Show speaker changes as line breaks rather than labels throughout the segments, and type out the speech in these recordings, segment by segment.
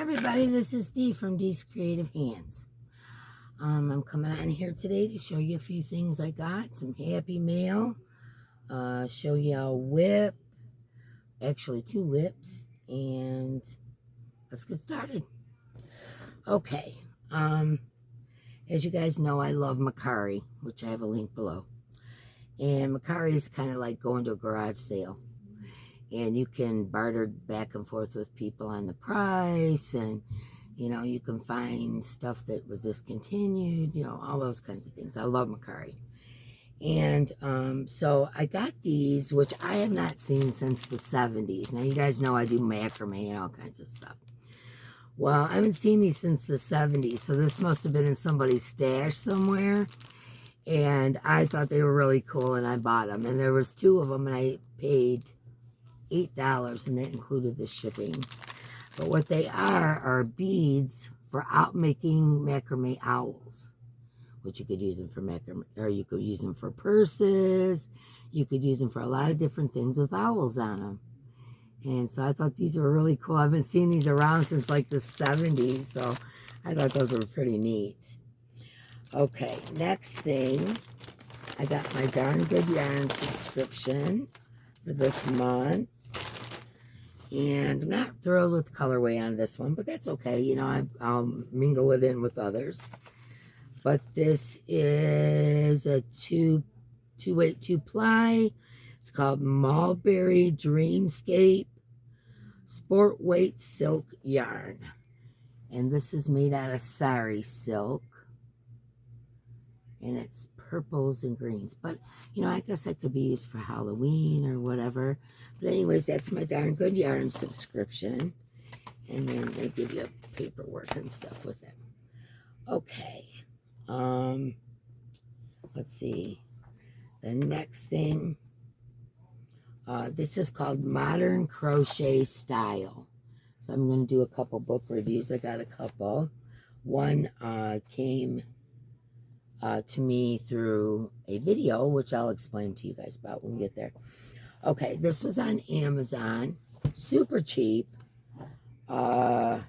everybody, this is Dee from Dee's Creative Hands. I'm coming on here today to show you a few things I got, some happy mail, show you a whip, actually 2 whips, and let's get started. Okay, as you guys know, I love Mercari, which I have a link below, and Mercari is kind of like going to a garage sale. And you can barter back and forth with people on the price, and you know, you can find stuff that was discontinued, you know, all those kinds of things. I love Mercari. And so I got these, which I have not seen since the 70s. Now, you guys know I do macrame and all kinds of stuff. Well, I haven't seen these since the 70s, so this must have been in somebody's stash somewhere. And I thought they were really cool, and I bought them. And there was 2 of them, and I paid $8, and that included the shipping. But what they are beads for making macrame owls, which you could use them for macrame, or you could use them for purses. You could use them for a lot of different things with owls on them. And so I thought these were really cool. I've been seeing these around since like the 70s, so I thought those were pretty neat. Okay, next thing, I got my Darn Good Yarn subscription for this month. And I'm not thrilled with colorway on this one, but that's okay. You know, I'll mingle it in with others. But this is a 2-weight 2-ply. It's called Mulberry Dreamscape Sport Weight Silk Yarn. And this is made out of sari silk. And it's purples and greens. But, you know, I guess that could be used for Halloween or whatever. But anyways, that's my Darn Good Yarn subscription. And then they give you paperwork and stuff with it. Okay. Let's see. The next thing. This is called Modern Crochet Style. So I'm going to do a couple book reviews. I got a couple. One came to me through a video, which I'll explain to you guys about when we get there. Okay, this was on Amazon, super cheap. Let's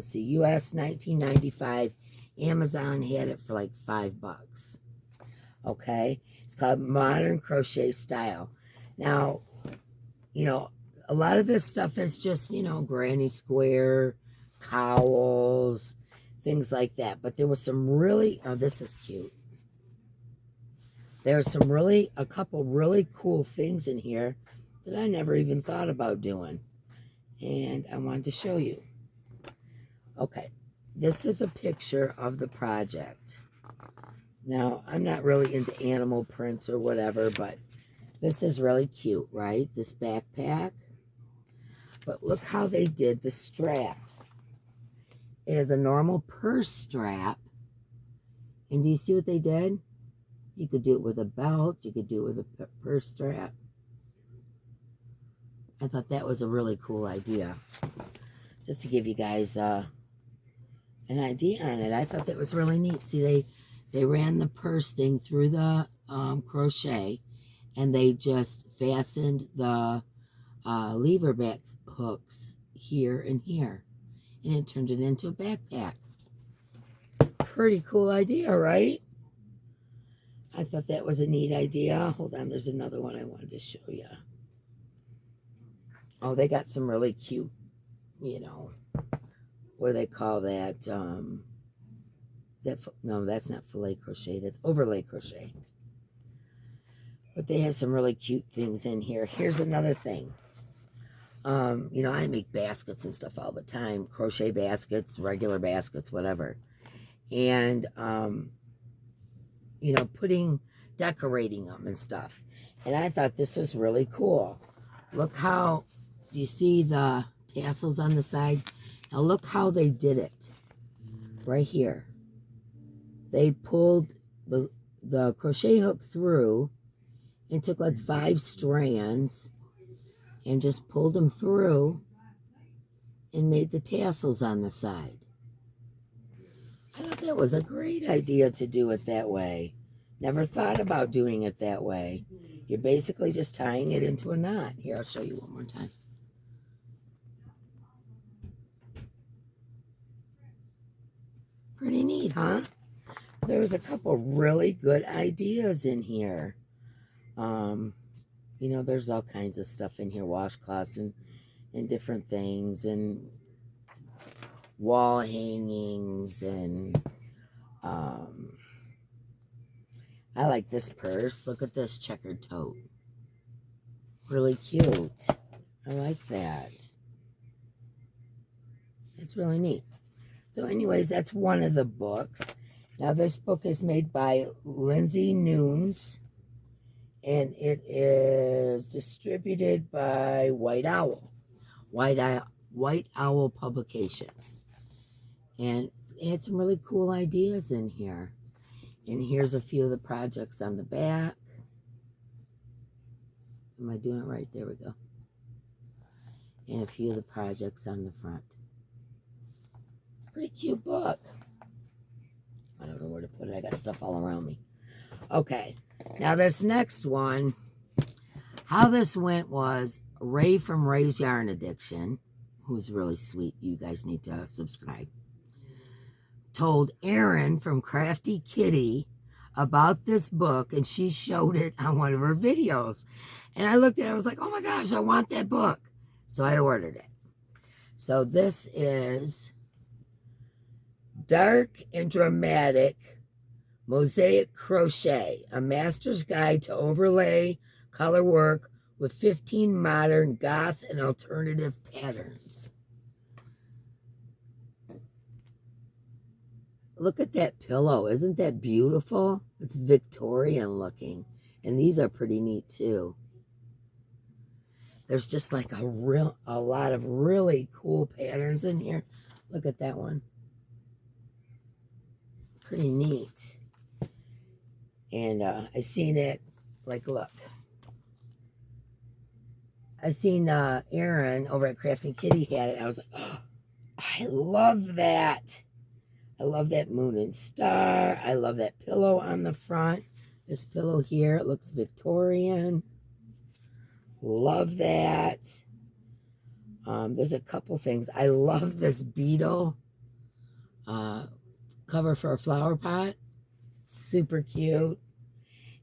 see, US $19.95. Amazon had it for like $5. Okay, it's called Modern Crochet Style. Now, you know, a lot of this stuff is just, you know, granny square, cowls, things like that. But there was some really, oh, this is cute. There are some really, a couple really cool things in here that I never even thought about doing. And I wanted to show you. Okay, this is a picture of the project. Now, I'm not really into animal prints or whatever, but this is really cute, right? This backpack. But look how they did the strap. It is a normal purse strap. And do you see what they did? You could do it with a belt. You could do it with a purse strap. I thought that was a really cool idea. Just to give you guys an idea on it. I thought that was really neat. See, they ran the purse thing through the crochet. And they just fastened the lever back hooks here and here. And it turned it into a backpack. Pretty cool idea, right? I thought that was a neat idea. Hold on, there's another one I wanted to show you. Oh, they got some really cute, you know, what do they call that? Is that, no, that's not filet crochet. That's overlay crochet. But they have some really cute things in here. Here's another thing. You know, I make baskets and stuff all the time. Crochet baskets, regular baskets, whatever. And, you know, decorating them and stuff. And I thought this was really cool. Look how, do you see the tassels on the side? Now look how they did it. Right here. They pulled the crochet hook through and took like 5 strands and just pulled them through and made the tassels on the side. I thought that was a great idea to do it that way. Never thought about doing it that way. You're basically just tying it into a knot. Here, I'll show you one more time. Pretty neat, huh? There was a couple really good ideas in here. You know, there's all kinds of stuff in here, washcloths and different things, and wall hangings, and I like this purse. Look at this checkered tote. Really cute. I like that. It's really neat. So anyways, that's one of the books. Now this book is made by Lindsay Nunes, and it is distributed by White Owl. White Owl Publications. And it had some really cool ideas in here. And here's a few of the projects on the back. Am I doing it right? There we go. And a few of the projects on the front. Pretty cute book. I don't know where to put it. I got stuff all around me. Okay. Now this next one, how this went was Ray from Ray's Yarn Addiction, who's really sweet. You guys need to subscribe. Told Erin from Crafty Kitty about this book, and she showed it on one of her videos. And I looked at it, I was like, oh my gosh, I want that book. So I ordered it. So this is Dark and Dramatic Mosaic Crochet, a master's guide to overlay color work with 15 modern goth and alternative patterns. Look at that pillow. Isn't that beautiful? It's Victorian looking. And these are pretty neat too. There's just like a lot of really cool patterns in here. Look at that one. Pretty neat. And I seen it, like, look. I seen Erin over at Crafty Kitty had it. I was like, oh, I love that. I love that moon and star. I love that pillow on the front. This pillow here, it looks Victorian. Love that. There's a couple things. I love this beetle cover for a flower pot. Super cute.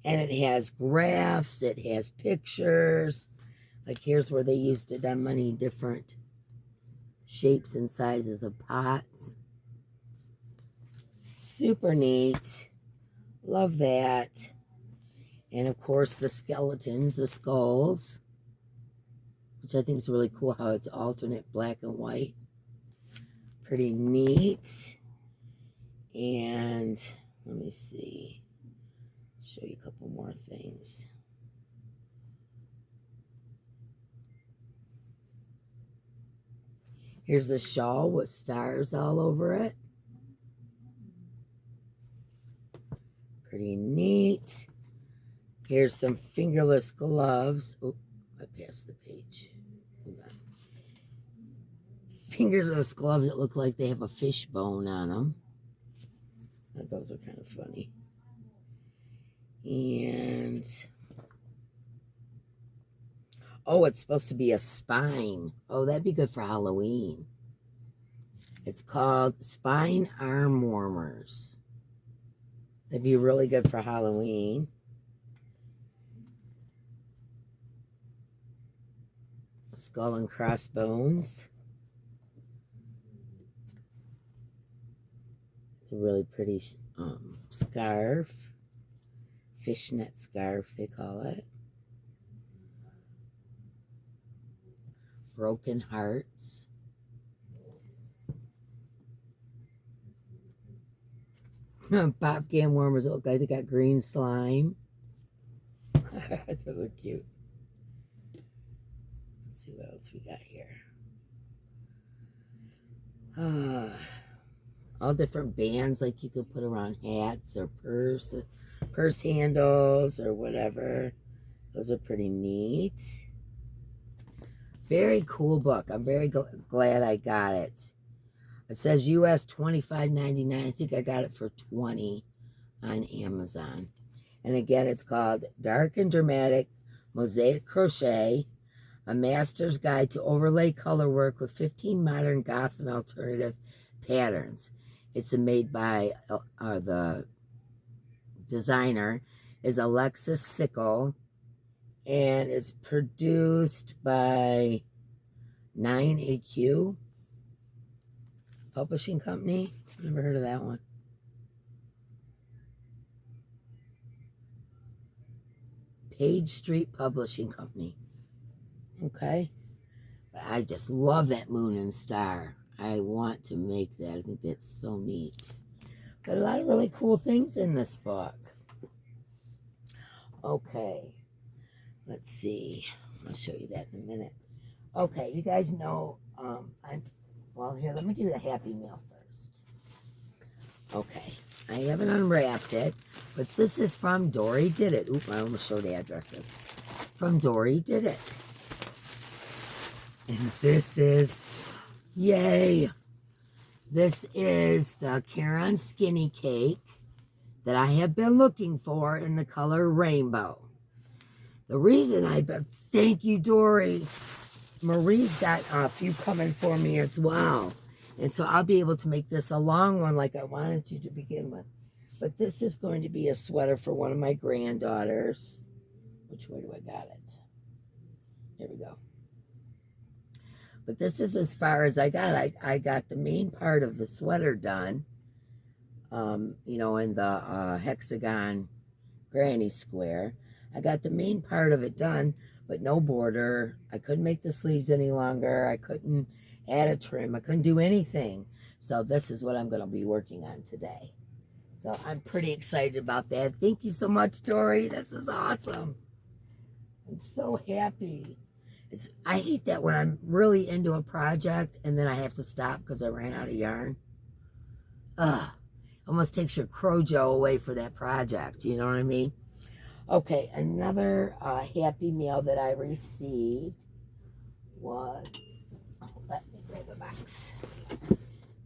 And it has graphs. It has pictures. Like here's where they used it on many different shapes and sizes of pots. Super neat. Love that. And of course the skeletons, the skulls, which I think is really cool how it's alternate black and white. Pretty neat. And let me see. Show you a couple more things. Here's a shawl with stars all over it. Pretty neat. Here's some fingerless gloves. Oh, I passed the page. Hold on. Fingerless gloves that look like they have a fish bone on them. I thought those are kind of funny. And oh, it's supposed to be a spine. Oh, that'd be good for Halloween. It's called Spine Arm Warmers. That'd be really good for Halloween. Skull and crossbones. It's a really pretty scarf. Fishnet scarf, they call it. Broken hearts. Pop can warmers that look like they got green slime. Those are cute. Let's see what else we got here. All different bands like you could put around hats or purse handles or whatever. Those are pretty neat. Very cool book. I'm very glad I got it. It says US $25.99. I think I got it for $20 on Amazon. And again, it's called Dark and Dramatic Mosaic Crochet, a master's guide to overlay color work with 15 modern goth and alternative patterns. It's made by the designer is Alexis Sickle, and it's produced by 9AQ Publishing Company. Never heard of that one. Page Street Publishing Company. Okay. But I just love that moon and star. I want to make that. I think that's so neat. Got a lot of really cool things in this book. Okay. Let's see. I'll show you that in a minute. Okay, you guys know, well, here, let me do the Happy Mail first. Okay, I haven't unwrapped it, but this is from Dory Did It. Oop, I almost showed addresses. From Dory Did It. And this is, yay, this is the Karen Skinny Cake that I have been looking for in the color rainbow. The reason thank you, Dory. Marie's got a few coming for me as well. And so I'll be able to make this a long one like I wanted to begin with. But this is going to be a sweater for one of my granddaughters. Which way do I got it? Here we go. But this is as far as I got. I got the main part of the sweater done. You know, in the hexagon granny square. I got the main part of it done, but no border. I couldn't make the sleeves any longer. I couldn't add a trim. I couldn't do anything. So this is what I'm going to be working on today. So I'm pretty excited about that. Thank you so much, Dory. This is awesome. I'm so happy. I hate that when I'm really into a project and then I have to stop because I ran out of yarn. Almost takes your Crochet away for that project. You know what I mean? Okay, another Happy Mail that I received was, let me grab the box.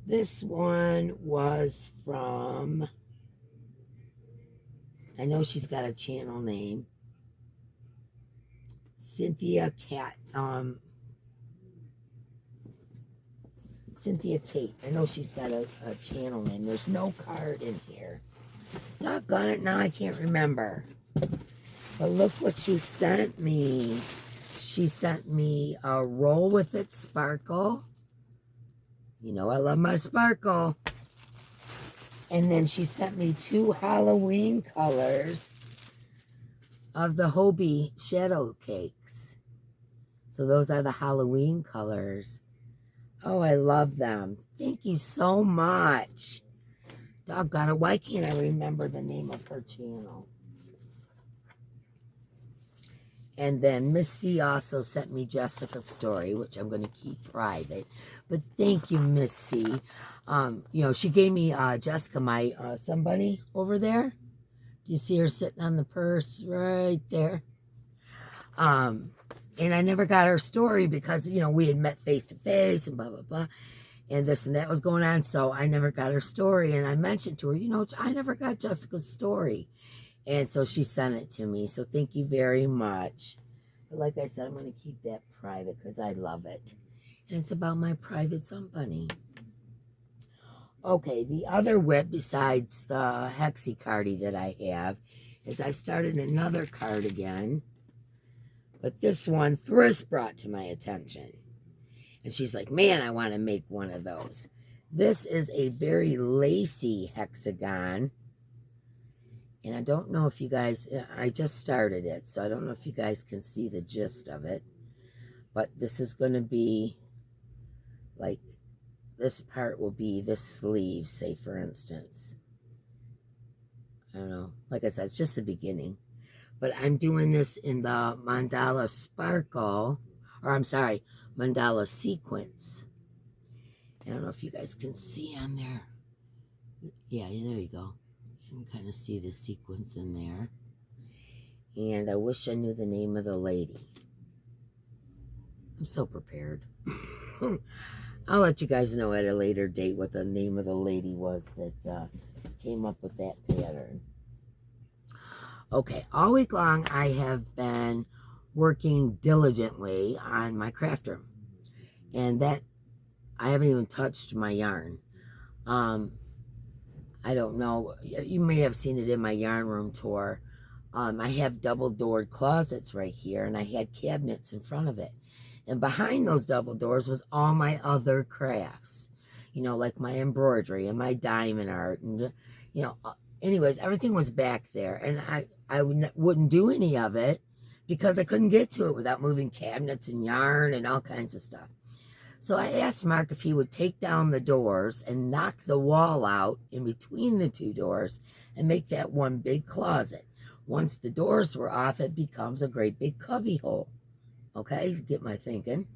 This one was from, I know she's got a channel name, Cynthia Kate. I know she's got a channel name. There's no card in here. Doggone it, now I can't remember. But look what she sent me. She sent me a Roll With It Sparkle. You know I love my sparkle. And then she sent me 2 Halloween colors of the Hobie Shadow Cakes. So those are the Halloween colors. Oh, I love them. Thank you so much. Doggone it, why can't I remember the name of her channel? And then Miss C also sent me Jessica's story, which I'm going to keep private. But thank you, Miss C. You know, she gave me Jessica, my somebody over there. Do you see her sitting on the purse right there? And I never got her story because, you know, we had met face to face and blah, blah, blah. And this and that was going on. So I never got her story. And I mentioned to her, you know, I never got Jessica's story. And so she sent it to me. So thank you very much. But like I said, I'm going to keep that private because I love it. And it's about my private somebody. Okay, the other whip besides the Hexie cardie that I have is I've started another card again. But this one, Thriss brought to my attention. And she's like, man, I want to make one of those. This is a very lacy hexagon. And I don't know if you guys, I just started it, so I don't know if you guys can see the gist of it. But this is going to be, like, this part will be this sleeve, say, for instance. I don't know. Like I said, it's just the beginning. But I'm doing this in the Mandala Sparkle, or I'm sorry, Mandala Sequence. I don't know if you guys can see on there. Yeah, there you go. You can kind of see the sequence in there. And I wish I knew the name of the lady. I'm so prepared. I'll let you guys know at a later date what the name of the lady was that came up with that pattern. Okay, all week long I have been working diligently on my craft room. And that, I haven't even touched my yarn. I don't know. You may have seen it in my yarn room tour. I have double-doored closets right here, and I had cabinets in front of it. And behind those double doors was all my other crafts, you know, like my embroidery and my diamond art. And, you know, anyways, everything was back there. And I wouldn't do any of it because I couldn't get to it without moving cabinets and yarn and all kinds of stuff. So I asked Mark if he would take down the doors and knock the wall out in between the two doors and make that one big closet. Once the doors were off, it becomes a great big cubby hole. Okay, get my thinking.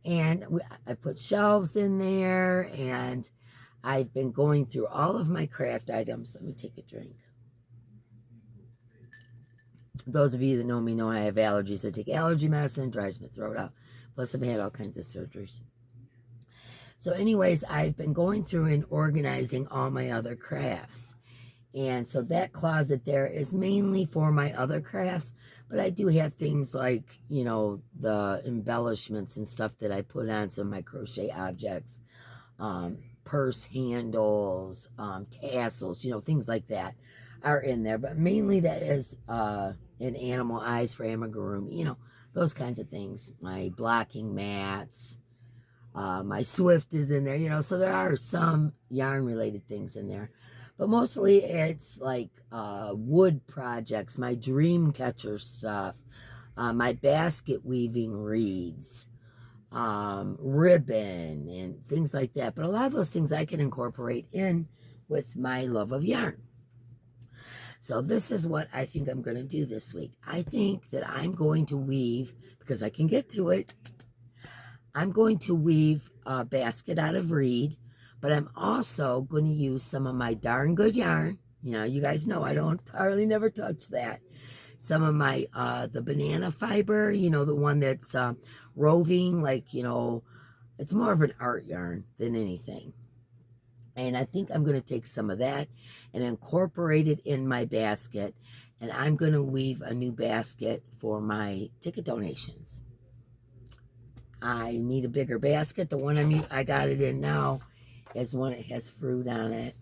And I put shelves in there, and I've been going through all of my craft items. Let me take a drink. Those of you that know me know I have allergies. I take allergy medicine, dries my throat out. Plus, I've had all kinds of surgeries. So anyways, I've been going through and organizing all my other crafts. And so that closet there is mainly for my other crafts, but I do have things like, you know, the embellishments and stuff that I put on some of my crochet objects, purse handles, tassels, you know, things like that are in there. But mainly that is an animal eyes for amigurumi, you know, those kinds of things. My blocking mats, my Swift is in there, you know, so there are some yarn related things in there. But mostly it's like wood projects, my dream catcher stuff, my basket weaving reeds, ribbon, and things like that. But a lot of those things I can incorporate in with my love of yarn. So this is what I think I'm going to do this week. I think that I'm going to weave, because I can get to it, I'm going to weave a basket out of reed. But I'm also going to use some of my darn good yarn. You know, you guys know I don't hardly never touch that. Some of my, the banana fiber, you know, the one that's roving, like, you know, it's more of an art yarn than anything. And I think I'm going to take some of that and incorporate it in my basket. And I'm going to weave a new basket for my ticket donations. I need a bigger basket. The one I got it in now is one that has fruit on it.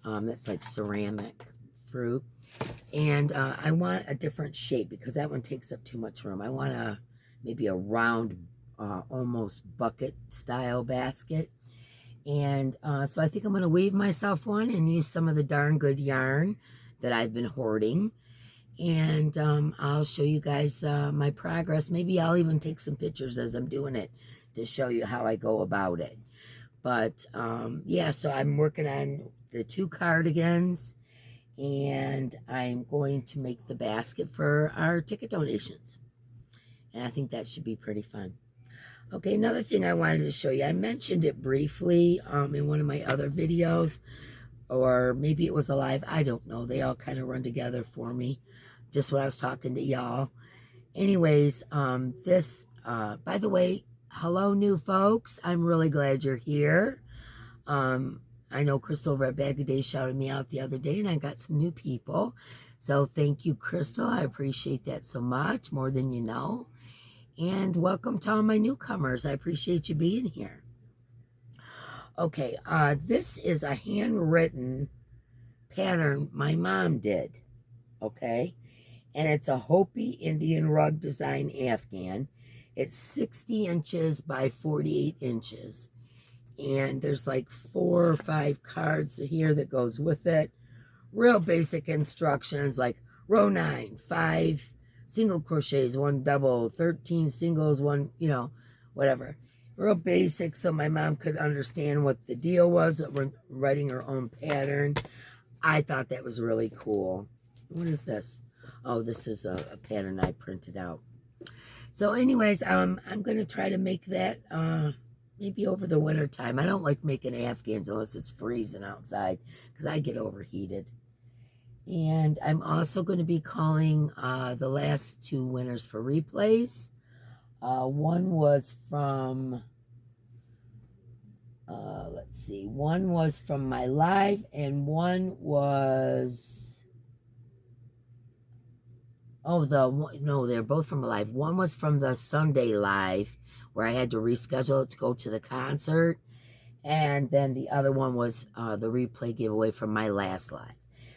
That's like ceramic fruit. And I want a different shape because that one takes up too much room. I want maybe a round, almost bucket style basket. And so I think I'm going to weave myself one and use some of the darn good yarn that I've been hoarding. And I'll show you guys my progress. Maybe I'll even take some pictures as I'm doing it to show you how I go about it. But, yeah, so I'm working on the 2 cardigans, and I'm going to make the basket for our ticket donations. And I think that should be pretty fun. Okay, another thing I wanted to show you. I mentioned it briefly in one of my other videos, or maybe it was a live. I don't know. They all kind of run together for me, just when I was talking to y'all. Anyways, this, by the way, hello, new folks. I'm really glad you're here. I know Crystal over at Bag of Days shouted me out the other day, and I got some new people. So thank you, Crystal. I appreciate that so much, more than you know. And welcome to all my newcomers. I appreciate you being here. Okay, this is a handwritten pattern my mom did. Okay, and it's a Hopi Indian rug design Afghan. It's 60 inches by 48 inches. And there's like 4 or 5 cards here that goes with it. Real basic instructions like row 9, 5 single crochets, 1 double, 13 singles, 1, you know, whatever. Real basic so my mom could understand what the deal was that we're writing her own pattern. I thought that was really cool. What is this? Oh, this is a pattern I printed out. So anyways, I'm going to try to make that maybe over the winter time. I don't like making Afghans unless it's freezing outside because I get overheated. And I'm also going to be calling the last 2 winners for replays. One was from, let's see, one was from my live and one was... Oh, no, they're both from a live. One was from the Sunday live where I had to reschedule it to go to the concert. And then the other one was the replay giveaway from my last live.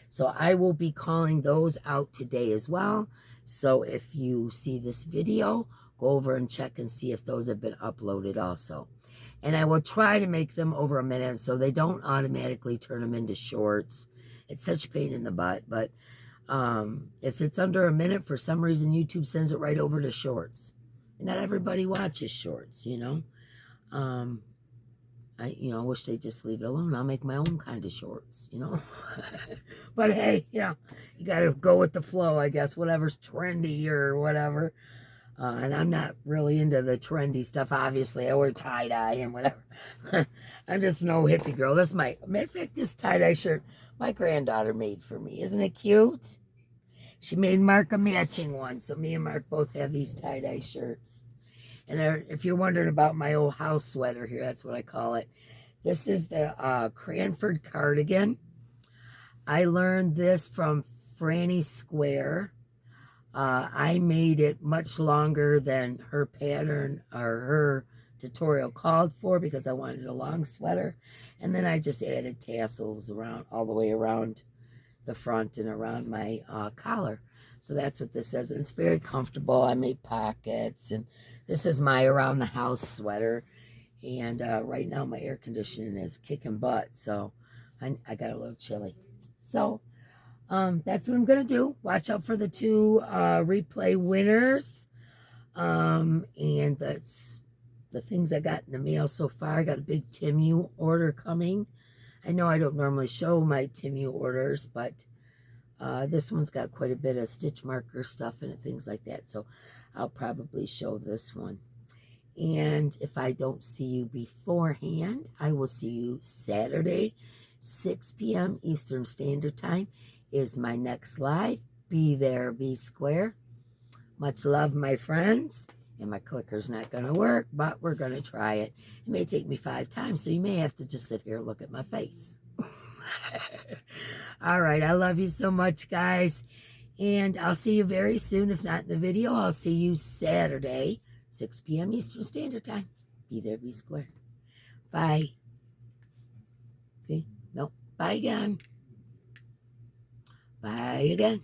So I will be calling those out today as well. So if you see this video, go over and check and see if those have been uploaded also. And I will try to make them over a minute so they don't automatically turn them into shorts. It's such a pain in the butt. But if it's under a minute, for some reason, YouTube sends it right over to shorts. And not everybody watches shorts, you know. I wish they'd just leave it alone. I'll make my own kind of shorts, you know. But hey, you got to go with the flow, I guess, whatever's trendy or whatever. And I'm not really into the trendy stuff, obviously. I wear tie-dye and whatever. I'm just no hippie girl. This matter of fact, this tie-dye shirt my granddaughter made for me. Isn't it cute? She made Mark a matching one, so me and Mark both have these tie-dye shirts. And if you're wondering about my old house sweater here, that's what I call it. This is the Cranford cardigan. I learned this from Franny Square. I made it much longer than her pattern or her tutorial called for because I wanted a long sweater. And then I just added tassels around all the way around the front and around my collar. So that's what this is. And it's very comfortable. I made pockets. And this is my around the house sweater. And right now my air conditioning is kicking butt. So I got a little chilly. So that's what I'm going to do. Watch out for the 2 replay winners. And that's the things I got in the mail so far. I got a big Timu order coming. I know I don't normally show my Timu orders, but this one's got quite a bit of stitch marker stuff in it, things like that. So I'll probably show this one. And if I don't see you beforehand, I will see you Saturday, 6 p.m. Eastern Standard Time is my next live. Be there, be square. Much love, my friends. And my clicker's not going to work, but we're going to try it. It may take me 5 times, so you may have to just sit here and look at my face. All right, I love you so much, guys. And I'll see you very soon. If not in the video, I'll see you Saturday, 6 p.m. Eastern Standard Time. Be there, be square. Bye. Okay, no, bye again. Bye again.